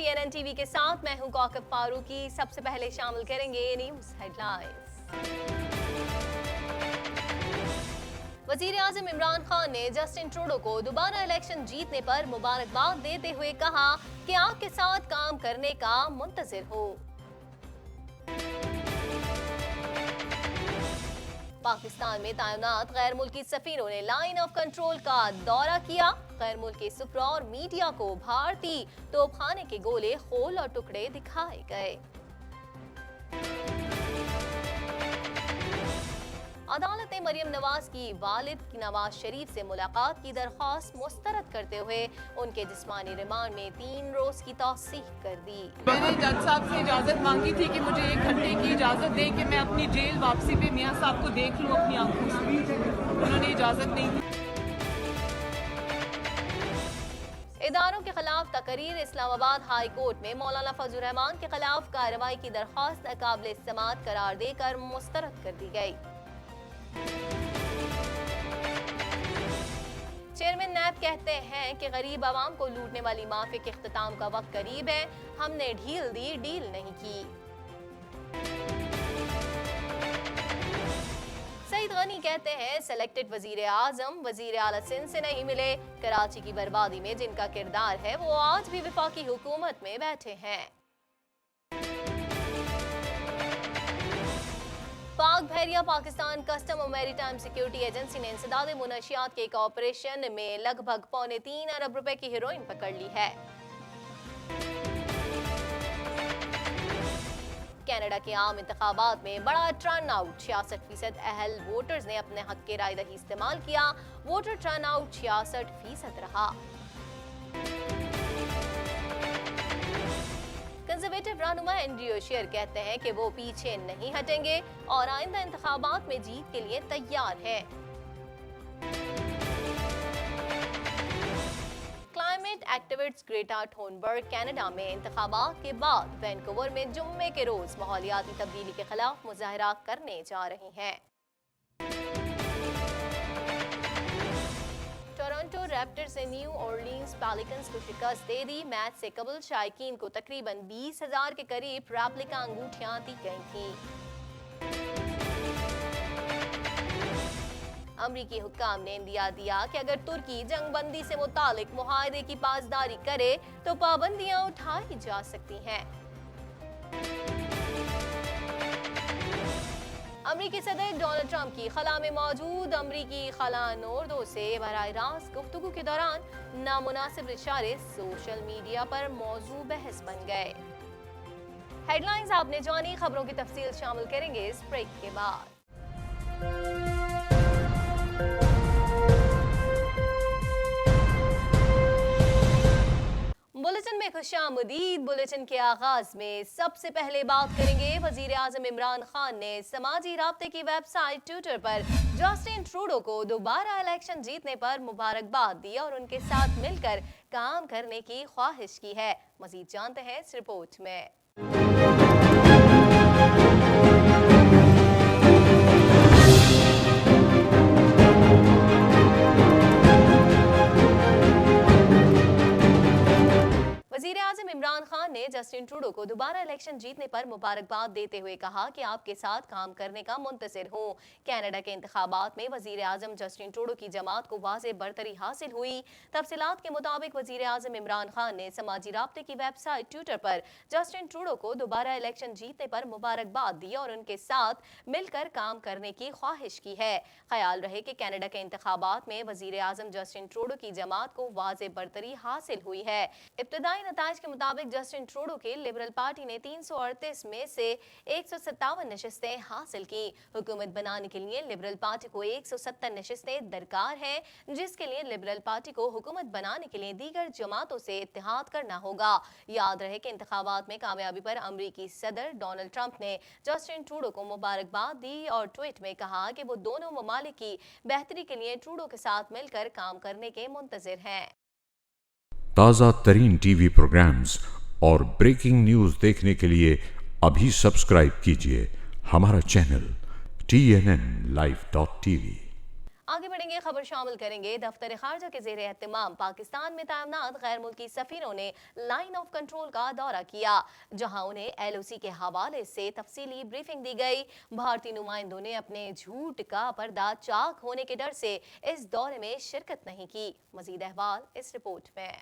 TNN TV के साथ मैं हूं कौकब फारूकी। सबसे पहले शामिल करेंगे न्यूज हेडलाइंस। वजीर आजम इमरान खान ने जस्टिन ट्रूडो को दोबारा इलेक्शन जीतने पर मुबारकबाद देते हुए कहा कि आपके साथ काम करने का मुंतजिर हो। पाकिस्तान में तैनात गैर मुल्की सफीरों ने लाइन ऑफ कंट्रोल का दौरा किया। गैर मुल्की सुपरा और मीडिया को भारतीय तोपखाने के गोले, खोल और टुकड़े दिखाए गए। अदालत ने मरियम नवाज की वालिद की नवाज शरीफ से मुलाकात की दरख्वास्त मुस्तरद करते हुए उनके जिस्मानी रिमांड में 3 रोज की तौसीह कर दी। मैंने जज साहब से इजाजत मांगी थी कि मुझे 1 घंटे की इजाजत दें कि मैं अपनी जेल वापसी पे मियां साहब को देख लूं अपनी आंखों से। उन्होंने इजाजत नहीं दी। इदारों के खिलाफ तकरीर। इस्लामाबाद हाई कोर्ट में मौलाना फजल रहमान के खिलाफ कार्रवाई की दरख्वास्त नाकाबिल इस्तेमाल करार देकर मुस्तरद कर दी गई। चेयरमैन नैब कहते हैं कि गरीब आवाम को लूटने वाली माफिया के इख्तिताम का वक्त करीब है। हमने ढील दी, डील नहीं की। सईद गनी कहते हैं सेलेक्टेड वजीर आजम वजीर आला सिंध से नहीं मिले। कराची की बर्बादी में जिनका किरदार है वो आज भी वफाकी हुकूमत में बैठे हैं। पाक बहरिया पाकिस्तान कस्टम और मैरीटाइम सिक्योरिटी एजेंसी ने इंसदाद मुनशियात के एक ऑपरेशन में लगभग 3.25 अरब रुपए की हेरोइन पकड़ ली है। कनाडा के आम इंतखाबात में बड़ा टर्न आउट। 66% अहल वोटर्स ने अपने हक के राय दही इस्तेमाल किया। वोटर टर्न आउट 66% रहा। कंजर्वेटिव रहनुमा एंड्रयू शेर कहते हैं कि वो पीछे नहीं हटेंगे और आइंदा इंतखाबात में जीत के लिए तैयार है। Climate activist Greta Thunberg Canada में इंतखाबात के बाद वैनकूवर में जुम्मे के रोज माहौलियाती तब्दीली के खिलाफ मुजाहरा करने जा रही हैं। टोरंटो रैप्टर्स ने न्यू ऑरलीन्स पेलिकन्स को शिकस्त दे दी। मैच से कबल शायकीन को तकरीबन 20,000 के करीब रेप्लिका अंगूठियां दी गई थीं। अमरीकी हुक्काम ने इंदिया दिया कि अगर तुर्की जंगबंदी से मुतालिक मुआहदे की पासदारी करे तो पाबंदियां उठाई जा सकती हैं। अमरीकी सदर डोनाल्ड ट्रंप की खला में मौजूद अमरीकी खला नोर्दो से बराह रास्त गुफ्तगू के दौरान नामुनासिब इशारे सोशल मीडिया पर मौजू बहस बन गए। हेडलाइंस आपने जानी, खबरों की तफसील शामिल करेंगे इस ब्रेक के बाद। बुलेटिन में खुशामदीद। बुलेटिन के आगाज में सबसे पहले बात करेंगे वजीर आजम इमरान खान ने समाजी राब्ते की वेबसाइट ट्विटर पर जस्टिन ट्रूडो को दोबारा इलेक्शन जीतने पर मुबारकबाद दी और उनके साथ मिलकर काम करने की ख्वाहिश की है। मजीद जानते हैं इस रिपोर्ट में। वजीर आजम इमरान खान ने जस्टिन ट्रूडो को दोबारा इलेक्शन जीतने पर मुबारकबाद देते हुए कहा कि आपके साथ काम करने का मुंतजिर हूँ। कनाडा के इंतखाबात में वजीर आजम जस्टिन ट्रूडो की जमात को वाज़ेह बरतरी हासिल हुई। तफसीलात के मुताबिक वजीर आजम इमरान खान ने समाजी राब्ते की वेबसाइट ट्विटर पर जस्टिन ट्रूडो को दोबारा इलेक्शन जीतने पर मुबारकबाद दी और उनके साथ मिलकर काम करने की ख्वाहिश की है। ख्याल रहे कि कनाडा के इंतखाबात में वजीर आजम जस्टिन ट्रूडो की जमात को वाज़ेह बरतरी हासिल हुई है। इब्तदाई नताइज के मुताबिक जस्टिन ट्रूडो की लिबरल पार्टी ने 338 में से 157 नशिस्तें हासिल की। हुकूमत बनाने के लिए लिबरल पार्टी को 170 नशिस्तें दरकार हैं, जिसके लिए लिबरल पार्टी को हुकूमत बनाने के लिए दीगर जमातों से इत्तेहाद करना होगा। याद रहे कि इंतखाबात में कामयाबी पर अमरीकी सदर डोनाल्ड ट्रंप ने जस्टिन ट्रूडो को मुबारकबाद दी और ट्वीट में कहा कि वो दोनों ममालिक की बेहतरी के लिए ट्रूडो के साथ मिलकर काम करने के मुंतजिर हैं। ताज़ा तरीन टीवी प्रोग्राम्स और ब्रेकिंग न्यूज़ देखने के लिए अभी सब्सक्राइब कीजिए हमारा चैनल TNN Live.tv। आगे बढ़ेंगे। पढ़ेंगे खबर शामिल करेंगे। दफ्तर खारजा के ज़ेर एहतमाम पाकिस्तान में तैनात गैर मुल्की सफीरों ने लाइन ऑफ कंट्रोल का दौरा किया, जहां उन्हें LOC के हवाले से तफसीली ब्रीफिंग दी गई। भारतीय नुमाइंदों ने अपने झूठ का पर्दा चाक होने के डर से इस दौरे में शिरकत नहीं की। मजीद अहवाल इस रिपोर्ट में।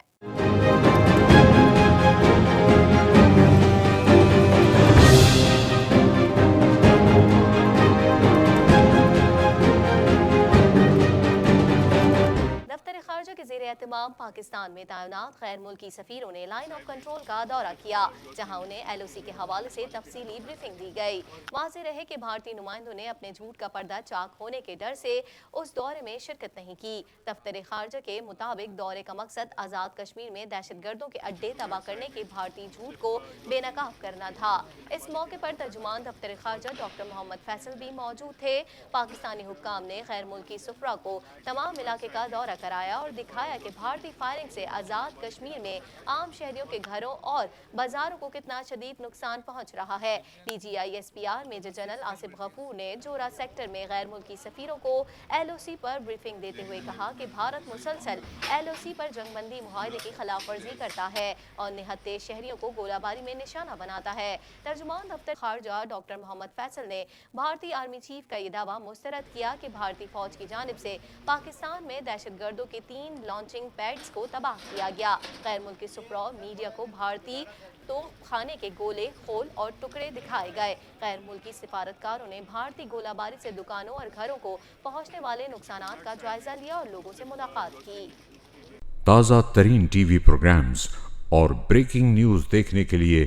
दफ्तर खारजा के ज़ेर एहतमाम पाकिस्तान में तैनात गैर मुल्की सफीरों ने लाइन ऑफ कंट्रोल का दौरा किया, जहां उन्हें LOC के हवाले से तफसीली ब्रीफिंग दी गई। वाज़ेह रहे कि भारतीय नुमाइंदों ने अपने झूठ का पर्दा चाक होने के डर से उस दौरे में शिरकत नहीं की। दफ्तर खारजा के मुताबिक दौरे का मकसद आज़ाद कश्मीर में दहशतगर्दों के अड्डे तबाह करने के भारतीय झूठ को बेनकाब करना था। इस मौके पर तर्जुमान दफ्तर खारजा डॉक्टर मोहम्मद फैसल भी मौजूद थे। पाकिस्तानी हुक्काम ने गैर मुल्की सुफरा को तमाम इलाके का दौरा कराया और दिखाया कि भारतीय फायरिंग से आज़ाद कश्मीर में आम शहरियों के घरों और बाजारों को कितना शदीद नुकसान पहुंच रहा है। DGI SPR major general Asif Ghafoor ने जोरा सेक्टर में गैर मुल्की सफीरों को LOC पर ब्रीफिंग देते हुए कहा कि भारत मुसलसल LOC पर जंगबंदी मुआहदे की खिलाफ वर्जी करता है और निहत्ते शहरियों को गोलाबारी में निशाना बनाता है। तर्जुमान दफ्तर खारजा डॉक्टर मोहम्मद फैसल ने भारतीय आर्मी चीफ का ये दावा मुस्तरद किया कि भारतीय फौज की जानिब से पाकिस्तान में दहशतगर्दों के 3 लॉन्चिंग पैड्स को तबाह किया गया। गैर मुल्की सुफरा मीडिया को भारतीय तो खाने के गोले, खोल और टुकड़े दिखाए गए। गैर मुल्की सिफारतकारों ने भारतीय गोलाबारी से दुकानों और घरों को पहुंचने वाले नुकसानात का जायजा लिया और लोगों से मुलाकात की। ताज़ा तरीन TV प्रोग्राम्स और ब्रेकिंग न्यूज़ देखने के लिए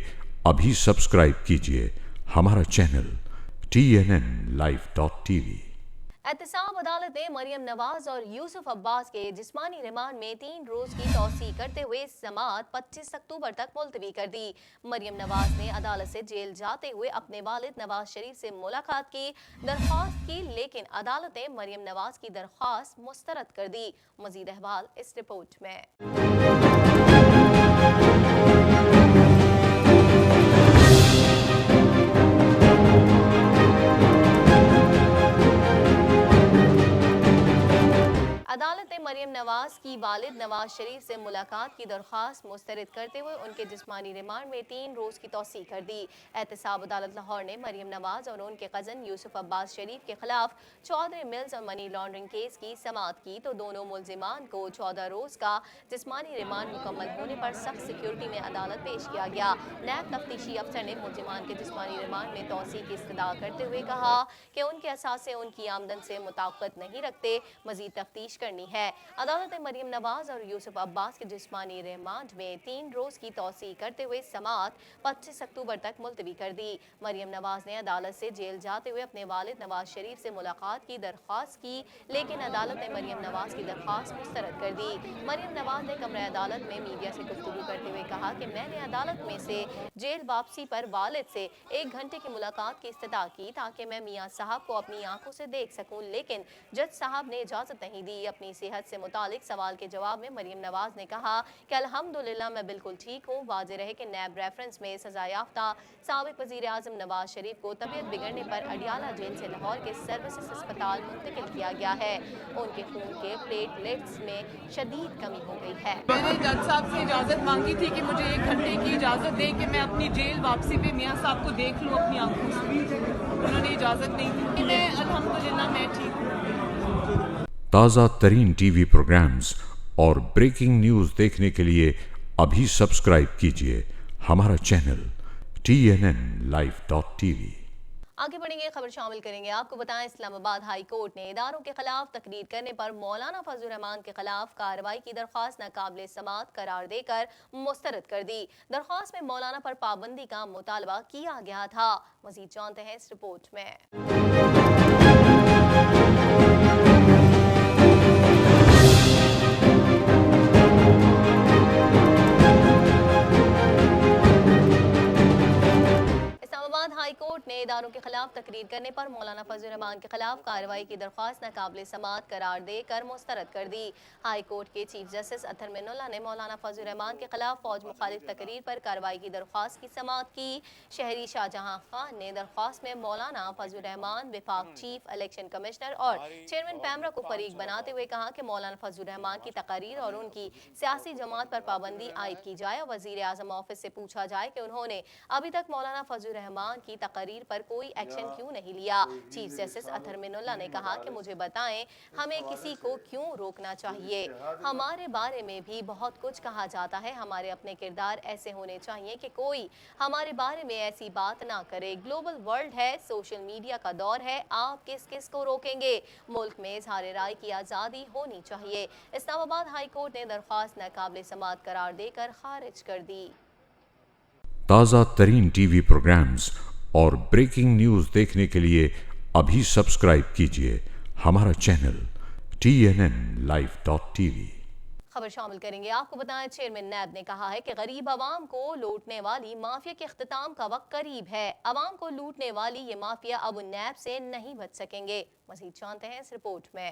अभी सब्सक्राइब कीजिए हमारा चैनल TNNlive.tv। एहतसाब अदालत ने मरियम नवाज और यूसुफ अब्बास के जिस्मानी रिमांड में 3 रोज की तौसीह करते हुए समाअत 25 अक्टूबर तक मुलतवी कर दी। मरियम नवाज ने अदालत से जेल जाते हुए अपने वालिद नवाज शरीफ से मुलाकात की दरख्वास्त की, लेकिन अदालत ने मरियम नवाज की दरख्वास्त मुस्तरद कर दी। मजीद अहवाल इस रिपोर्ट में। अदालत ने मरियम नवाज की वालिद नवाज शरीफ से मुलाकात की दरख्वास्त मुस्तरद करते हुए उनके जिस्मानी रिमांड में 3 रोज की तौसीह कर दी। एहतसाब अदालत लाहौर ने मरियम नवाज और उनके कज़न यूसुफ अब्बास शरीफ के खिलाफ चौधरी मिल्स और मनी लॉन्ड्रिंग केस की समाअत की, तो दोनों मुलजिमान को 14 रोज का जिस्मानी रिमांड मुकम्मल होने पर सख्त सिक्योरिटी में अदालत पेश किया गया। नैब तफ्तीशी अफसर ने मुलजिमान के जिस्मानी रिमांड में तौसीह की इस्तदा करते हुए कहा कि उनके असासे उनकी आमदन से मुताबिकत नहीं रखते, मजीद तफ्तीश करनी है। अदालत ने मरियम नवाज और यूसुफ अब्बास के जिस्मानी रिमांड में 3 रोज की तौसीह करते हुए समाअत 25 अक्टूबर तक मुलतवी कर दी। मरियम नवाज ने अदालत से जेल जाते हुए अपने वालिद नवाज शरीफ से मुलाकात की दरख्वास्त की, लेकिन अदालत ने मरियम नवाज की दरख्वास्त मुस्तरद कर दी। मरियम नवाज ने कमरे अदालत में मीडिया से गुफ्तगू करते हुए कहा कि मैंने अदालत में से जेल वापसी पर वालिद से 1 घंटे की मुलाकात की इस्तदा की ताकि मैं मियाँ साहब को अपनी आंखों से देख सकूं, लेकिन जज साहब ने इजाजत नहीं दी। अपनी सेहत से मुतालिक सवाल के जवाब में मरियम नवाज ने कहा कि अल्हम्दुलिल्लाह मैं बिल्कुल ठीक हूँ। वाज़ेह रहे कि नैब रेफरेंस में सजा याफ्ता साबिक वज़ीर आज़म नवाज शरीफ को तबीयत बिगड़ने पर अडियाला जेल से लाहौर के सर्विसेज अस्पताल मुंतकिल किया गया है। उनके खून के प्लेटलेट्स में शदीद कमी हो गई है। मैंने जज साहब से इजाज़त मांगी थी कि मुझे 1 घंटे की इजाज़त दें कि मैं अपनी जेल वापसी पे मियाँ साहब को देख लूँ अपनी आंखों से। उन्होंने इजाज़त नहीं दी। मैं अल्हम्दुलिल्लाह मैं ठीक हूँ। ताज़ा तरीन TV प्रोग्राम्स और ब्रेकिंग न्यूज़ देखने के लिए अभी सब्सक्राइब कीजिए हमारा चैनल TNNlive.tv। आगे बढ़ेंगे, खबर शामिल करेंगे। आपको बताएं, इस्लामाबाद हाई कोर्ट ने इदारों के खिलाफ तकरीर करने पर मौलाना फजल रहमान के खिलाफ कार्रवाई की दरख्वास्त नाकाबिल समाअत करार देकर मुस्तरद कर दी। दरख्वास्त में मौलाना पर पाबंदी का मुतालबा किया गया था। मजीद जानते हैं इस रिपोर्ट में। हाई कोर्ट ने इदारों के खिलाफ तकरीर کرنے پر مولانا فضل الرحمان کے خلاف کارروائی کی درخواست ناقابل سماعت قرار دے کر مسترد کر دی۔ ہائی کورٹ کے چیف جسٹس اطہر من اللہ نے مولانا فضل الرحمان کے خلاف فوج مخالف تقریر پر کارروائی کی درخواست کی سماعت کی۔ شہری شاہجہاں خان نے درخواست میں مولانا فضل الرحمان، وفاق چیف الیکشن کمشنر اور چیئرمین پیمرا کو فریق بناتے ہوئے کہا کہ مولانا فضل الرحمان کی تقاریر اور ان کی سیاسی جماعت پر پابندی عائد کی جائے اور وزیر اعظم آفس سے پوچھا جائے کہ انہوں نے ابھی تک مولانا فضل الرحمان کی تقاریر پر کوئی ایکشن کیوں نہیں لیا۔ چیف جسٹس اطہر من اللہ نے کہا کہ مجھے بتائیں ہمیں کسی کو کیوں روکنا چاہیے؟ ہمارے بارے میں بھی بہت کچھ کہا جاتا ہے، ہمارے اپنے کردار ایسے ہونے چاہیے کہ کوئی ہمارے بارے میں ایسی بات نہ کرے۔ گلوبل ورلڈ ہے، سوشل میڈیا کا دور ہے، آپ کس کو روکیں گے؟ ملک میں اظہار رائے کی آزادی ہونی چاہیے۔ اسلام آباد ہائی کورٹ نے درخواست ناقابل سماعت قرار دے کر خارج کر دی۔ تازہ ترین ٹی وی پروگرامز اور بریکنگ نیوز دیکھنے کے لیے ابھی سبسکرائب کیجیے ہمارا چینل TNNLive.tv۔ خبر شامل کریں گے۔ آپ کو بتائیں چیئرمین نیب نے کہا ہے کہ غریب عوام کو لوٹنے والی مافیا کے اختتام کا وقت قریب ہے۔ عوام کو لوٹنے والی یہ مافیا اب نیب سے نہیں بچ سکیں گے۔ مزید جانتے ہیں اس رپورٹ میں۔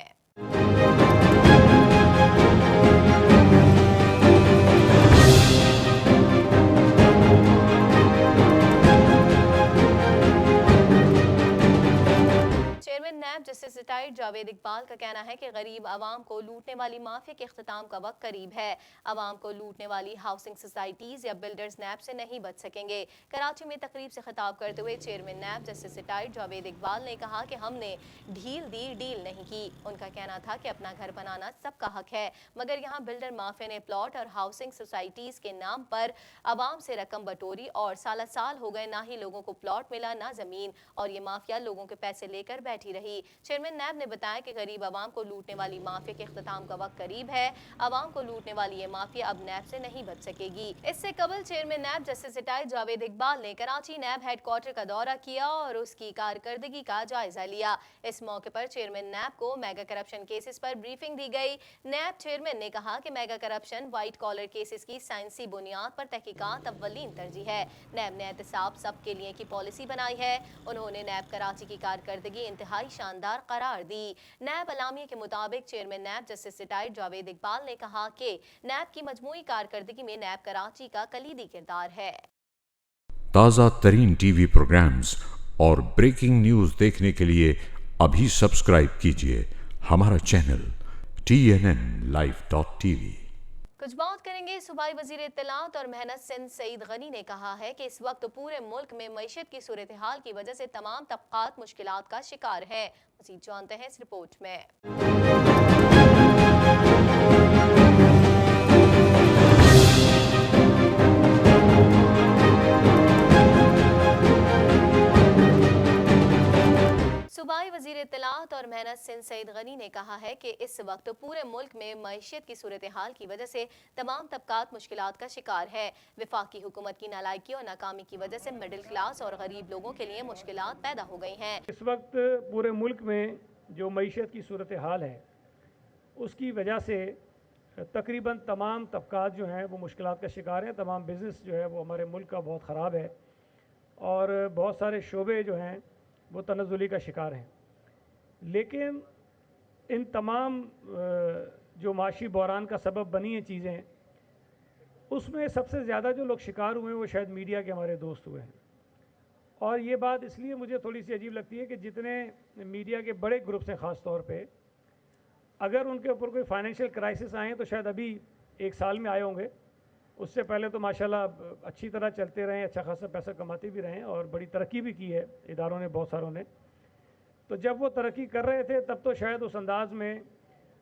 Chairman NAB justice retired Javed Iqbal کا کہنا ہے کہ غریب عوام کو لوٹنے والی مافیا کے اختتام کا وقت قریب ہے۔ عوام کو لوٹنے والی ہاؤسنگ سوسائٹیز یا بلڈرز نیب سے نہیں بچ سکیں گے۔ کراچی میں تقریب سے خطاب کرتے ہوئے chairman NAB justice retired Javed Iqbal نے کہا کہ ہم نے ڈھیل دی، ڈیل نہیں کی۔ ان کا کہنا تھا کہ اپنا گھر بنانا سب کا حق ہے، مگر یہاں بلڈر مافیا نے پلاٹ اور ہاؤسنگ سوسائٹیز کے نام پر عوام سے رقم بٹوری اور سال ہو گئے، نہ ہی لوگوں کو پلاٹ ملا نہ زمین، اور یہ مافیا لوگوں کے پیسے لے کر بیٹھی رہی۔ چیئرمین نیب نے بتایا کہ غریب عوام کو لوٹنے والی مافیا کے اختتام کا وقت قریب ہے۔ عوام کو لوٹنے والی یہ مافیا اب نیب سے نہیں بچ سکے گی۔ اس سے قبل chairman NAB justice retired Javed Iqbal نے کراچی نیب ہیڈ کوارٹر کا دورہ کیا اور اس کی کارکردگی کا جائزہ لیا۔ اس موقع پر چیئرمین نیب کو میگا کرپشن کیسز پر بریفنگ دی گئی۔ نیب چیئرمین نے کہا کہ mega corruption white collar cases کی سائنسی بنیاد پر تحقیقات اولین ترجیح ہے۔ نیب نے احتساب سب کے لیے کی پالیسی بنائی ہے۔ انہوں نے نیب کراچی کی کارکردگی انتہائی شاندار قرار دی۔ نیب اعلامیے کے مطابق chairman NAB justice retired Javed Iqbal نے کہا کہ نیب کی مجموعی کارکردگی میں نیب کراچی کا کلیدی کردار ہے۔ تازہ ترین ٹی وی پروگرامز اور بریکنگ نیوز دیکھنے کے لیے ابھی سبسکرائب کیجیے ہمارا چینل TNNLive.tv۔ کچھ بات کریں گے صوبائی وزیر اطلاعات اور محنت سندھ سعید غنی نے کہا ہے کہ اس وقت پورے ملک میں معیشت کی صورتحال کی وجہ سے تمام طبقات مشکلات کا شکار ہیں۔ مزید جانتے ہیں اس رپورٹ میں۔ صوبائی وزیر اطلاعات اور محنت سندھ سعید غنی نے کہا ہے کہ اس وقت پورے ملک میں معیشت کی صورتحال کی وجہ سے تمام طبقات مشکلات کا شکار ہے۔ وفاقی حکومت کی نالائکی اور ناکامی کی وجہ سے مڈل کلاس اور غریب لوگوں کے لیے مشکلات پیدا ہو گئی ہیں۔ اس وقت پورے ملک میں جو معیشت کی صورتحال ہے اس کی وجہ سے تقریباً تمام طبقات جو ہیں وہ مشکلات کا شکار ہیں۔ تمام بزنس جو ہے وہ ہمارے ملک کا بہت خراب ہے اور بہت سارے شعبے جو ہیں وہ تنزلی کا شکار ہیں۔ لیکن ان تمام جو معاشی بحران کا سبب بنی ہیں چیزیں، اس میں سب سے زیادہ جو لوگ شکار ہوئے ہیں وہ شاید میڈیا کے ہمارے دوست ہوئے ہیں۔ اور یہ بات اس لیے مجھے تھوڑی سی عجیب لگتی ہے کہ جتنے میڈیا کے بڑے گروپس ہیں خاص طور پہ، اگر ان کے اوپر کوئی فائنینشیل کرائسس آئے ہیں تو شاید ابھی 1 سال میں آئے ہوں گے۔ اس سے پہلے تو ماشاءاللہ اچھی طرح چلتے رہے، اچھا خاصا پیسہ کماتے بھی رہے اور بڑی ترقی بھی کی ہے اداروں نے، بہت ساروں نے۔ تو جب وہ ترقی کر رہے تھے تب تو شاید اس انداز میں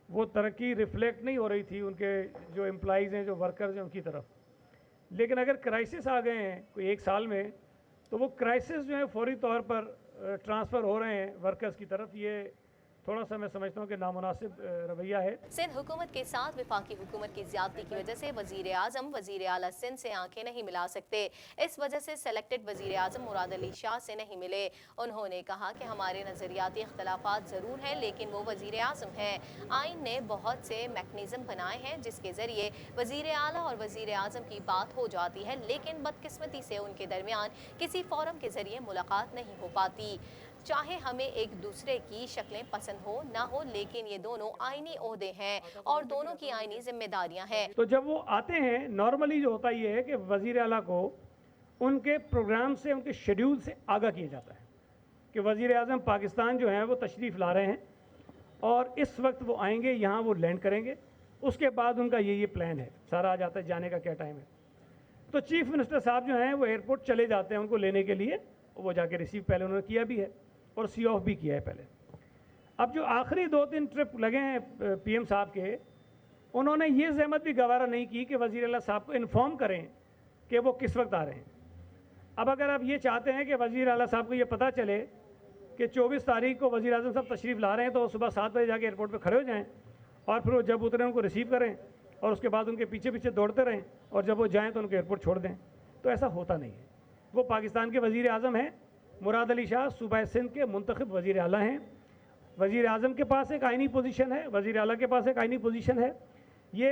وہ ترقی ریفلیکٹ نہیں ہو رہی تھی ان کے جو امپلائیز ہیں، جو ورکرز ہیں، ان کی طرف۔ لیکن اگر کرائسس آ گئے ہیں کوئی 1 سال میں، تو وہ کرائسس جو ہیں فوری طور پر ٹرانسفر ہو رہے ہیں ورکرز کی طرف۔ یہ تھوڑا سا میں سمجھتا ہوں کہ نامناسب رویہ ہے۔ سندھ حکومت کے ساتھ وفاقی حکومت کی زیادتی کی وجہ سے وزیر اعظم وزیر اعلیٰ سندھ سے آنکھیں نہیں ملا سکتے۔ اس وجہ سے سلیکٹڈ وزیر اعظم مراد علی شاہ سے نہیں ملے۔ انہوں نے کہا کہ ہمارے نظریاتی اختلافات ضرور ہیں لیکن وہ وزیر اعظم ہیں۔ آئین نے بہت سے میکنزم بنائے ہیں جس کے ذریعے وزیر اعلیٰ اور وزیر اعظم کی بات ہو جاتی ہے، لیکن بدقسمتی سے ان کے درمیان کسی فورم کے ذریعے ملاقات نہیں ہو پاتی۔ चाहे हमें एक दूसरे की शक्लें पसंद हो ना हो, लेकिन ये दोनों आईनी ओहदे हैं और दोनों की आईनी जिम्मेदारियां हैं। तो जब वो आते हैं, नॉर्मली जो होता ये है कि वज़ीर आला को उनके प्रोग्राम से, उनके शेड्यूल से आगाह किया जाता है कि वज़ीर आज़म पाकिस्तान जो है वो तशरीफ़ ला रहे हैं और इस वक्त वो आएंगे, यहाँ वो लैंड करेंगे, उसके बाद उनका ये प्लान है, सारा आ जाता है जाने का क्या टाइम है। तो चीफ़ मिनिस्टर साहब जो हैं वो एयरपोर्ट चले जाते हैं उनको लेने के लिए, वो जाके रिसीव पहले उन्होंने किया भी है और सी ऑफ भी किया है पहले। अब जो आखिरी 2-3 ट्रिप लगे हैं पीएम साहब के, उन्होंने ये ज़हमत भी गवारा नहीं की कि वज़ीर आला साहब को इन्फॉर्म करें कि वो किस वक्त आ रहे हैं। अब अगर आप ये चाहते हैं कि वज़ीर आला साहब को ये पता चले कि 24 तारीख को वज़ीर आज़म साहब तशरीफ़ ला रहे हैं, तो वो सुबह 7 बजे जाके एयरपोर्ट पर खड़े हो जाएँ और फिर वो जब उतरे उनको रिसीव करें और उसके बाद उनके पीछे पीछे दौड़ते रहें और जब वो जाएँ तो उनको एयरपोर्ट छोड़ दें। तो ऐसा होता नहीं है। वो पाकिस्तान के वज़ीर आज़म हैं, मुराद अली शाह सूबा सिंध के मुंतखब वज़ीर आला हैं। वज़ीर आज़म के पास एक आइनी पोजीशन है, वज़ीर आला के पास एक आइनी पोजीशन है। ये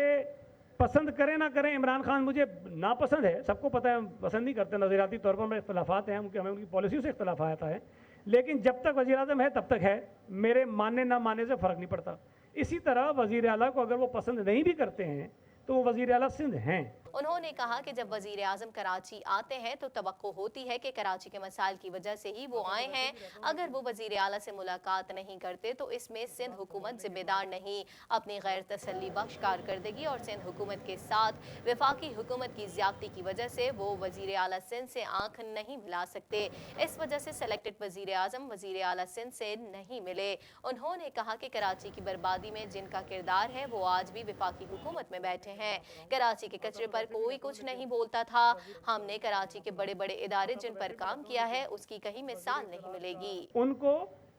पसंद करें ना करें, इमरान खान मुझे नापसंद है, सबको पता है, पसंद नहीं करते, नज़रियाती तौर पर हमें इख्तलाफात हैं, हमें उनकी पॉलिसियों से इख्तलाफ आता है, लेकिन जब तक वज़ीर आज़म है तब तक है, मेरे मानने ना मानने से फ़र्क नहीं पड़ता। इसी तरह वज़ीर आला को अगर वो पसंद नहीं भी करते हैं तो वो वज़ीर आला सिंध हैं। उन्होंने कहा कि जब वज़ीर आज़म कराची आते हैं तो तवक्को होती है कि कराची के मसाइल की वजह से ही वो आए हैं। अगर वो वज़ीर आला से मुलाकात नहीं करते तो इसमें सिंध हुकूमत जिम्मेदार नहीं। अपनी गैर तसल्ली बख्श कारकर्दगी और सिंध हुकूमत के साथ वफाकी हुकूमत की ज़्यादती की वजह से वो वज़ीर आला सिंध से आँख नहीं मिला सकते। इस वजह से सेलेक्टेड वज़ीर आज़म वज़ीर आला सिंध से नहीं मिले। उन्होंने कहा कि कराची की बर्बादी में जिनका किरदार है वो आज भी वफाकी हुकूमत में बैठे हैं। कराची के कचरे पर कोई कुछ नहीं बोलता था। हमने कराची के बड़े बड़े इदारे जिन पर काम किया है उसकी कहीं मिसाल नहीं मिलेगी। उनको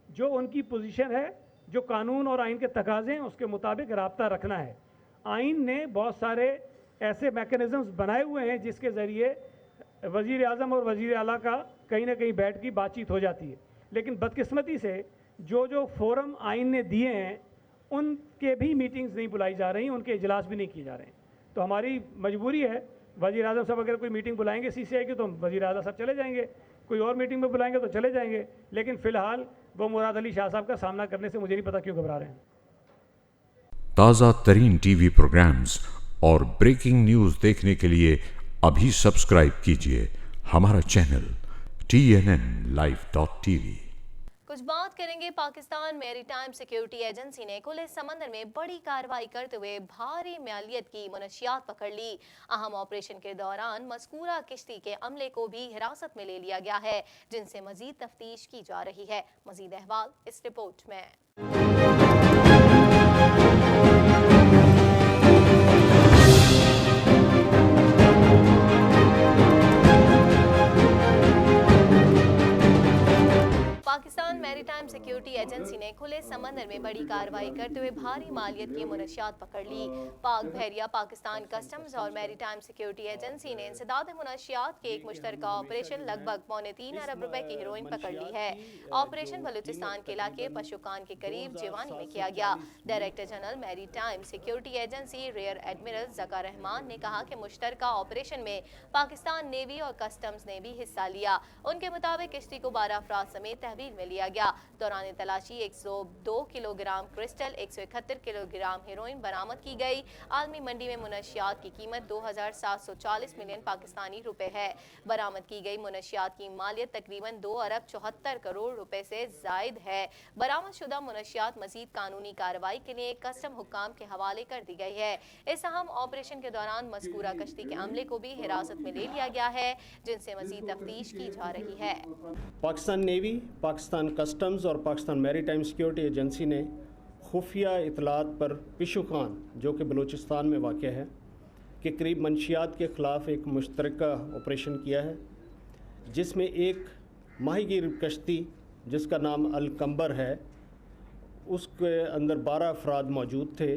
जो उनकी पोजीशन है, जो कानून और आइन के तकाज़े हैं उसके मुताबिक राब्ता रखना है। आइन ने बहुत सारे ऐसे मैकेनिज़म्स बनाए हुए हैं जिसके ज़रिए वज़ीर आज़म और वज़ीर आला का कहीं ना कहीं बैठ की बातचीत हो जाती है, लेकिन बदकिस्मती से जो फोरम आइन ने दिए हैं उनके भी मीटिंग्स नहीं बुलाई जा रही, उनके इजलास भी नहीं किए जा रहे हैं। तो हमारी मजबूरी है, वज़ीर आज़म साहब अगर कोई मीटिंग बुलाएंगे CCI की तो वज़ीर आला साहब चले जाएंगे, कोई और मीटिंग में बुलाएंगे तो चले जाएंगे, लेकिन फ़िलहाल वो मुराद अली शाह साहब का सामना करने से मुझे नहीं पता क्यों घबरा रहे हैं। ताज़ा तरीन टीवी प्रोग्राम्स और ब्रेकिंग न्यूज़ देखने के लिए अभी सब्सक्राइब कीजिए हमारा चैनल TNNlive.tv। कुछ बात करेंगे पाकिस्तान मैरीटाइम सिक्योरिटी एजेंसी ने खुले समंदर में बड़ी कार्रवाई करते हुए भारी मालियत की मुनशियात पकड़ ली। अहम ऑपरेशन के दौरान मज़कूरा किश्ती के अमले को भी हिरासत में ले लिया गया है, जिनसे मजीद तफ्तीश की जा रही है। मजीद अहवाल इस रिपोर्ट में। पाकिस्तान मैरीटाइम सिक्योरिटी एजेंसी ने खुले समंदर में बड़ी कार्रवाई करते हुए भारी मालियत की मुनशियात पकड़ ली। पाक बहरिया पाकिस्तान कस्टम्स और मैरीटाइम सिक्योरिटी एजेंसी ने इंसदाद मुनशियात के एक मुश्तरका ऑपरेशन लगभग 3.25 अरब रुपए की हेरोइन पकड़ ली है। ऑपरेशन बलूचिस्तान के इलाके पशुकान के करीब जिवानी में किया गया। Director general maritime security agency rear admiral Zaka Rahman ने कहा कि मुश्तरका ऑपरेशन में पाकिस्तान नेवी और कस्टम्स ने भी हिस्सा लिया। उनके मुताबिक किश्ती को 12 अफराद समेत तहवील में लिया गया। दौरान तलाशी 102 किलोग्राम क्रिस्टल, 171 किलोग्राम हेरोइन बरामद की गई। आलमी मंडी में मुनशियात की कीमत 2740 मिलियन पाकिस्तानी रुपए है। बरामद की गई मुनशियात की मालियत तकरीबन 2 अरब 74 करोड़ रुपए से जायद है। बरामद शुदा मुनशियात मजीद कानूनी कार्रवाई के लिए कस्टम हुक्काम के हवाले कर दी गई है। इस अहम ऑपरेशन के दौरान मज़कूरा कश्ती के अमले को भी हिरासत में ले लिया गया है, जिनसे मजीद तफ्तीश की जा रही है। पाकिस्तान नेवी, पाकिस्तान कस्टम्स और पाकिस्तान मैरीटाइम सिक्योरिटी एजेंसी ने खुफिया इतलात पर पिशुखान, जो कि बलूचिस्तान में वाक़ है, के करीब मंशियात के ख़िलाफ़ एक मुश्तरका ऑपरेशन किया है, जिसमें एक माहीगीर कश्ती जिसका नाम अल-कंबर है, उसके अंदर 12 अफराद मौजूद थे।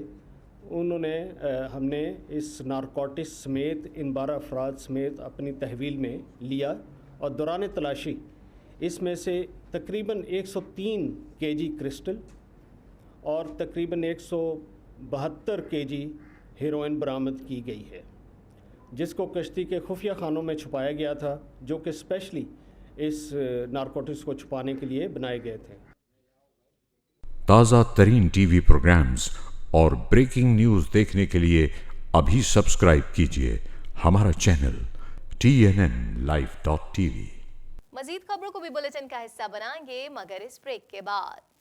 हमने इस नारकोटिक्स समेत इन 12 अफराद समेत अपनी तहवील में लिया और दौरान तलाशी इसमें से तकरीबन 103 केजी क्रिस्टल और तकरीबन 172 केजी हेरोइन बरामद की गई है, जिसको कश्ती के खुफिया खानों में छुपाया गया था, जो कि स्पेशली اس نارکوٹکس کو چھپانے کے لیے بنائے گئے تھے۔ تازہ ترین ٹی وی پروگرامز اور بریکنگ نیوز دیکھنے کے لیے ابھی سبسکرائب کیجیے ہمارا چینل TNNlive.tv۔ مزید خبروں کو بھی بلیٹن کا حصہ بنائیں گے مگر اس بریک کے بعد۔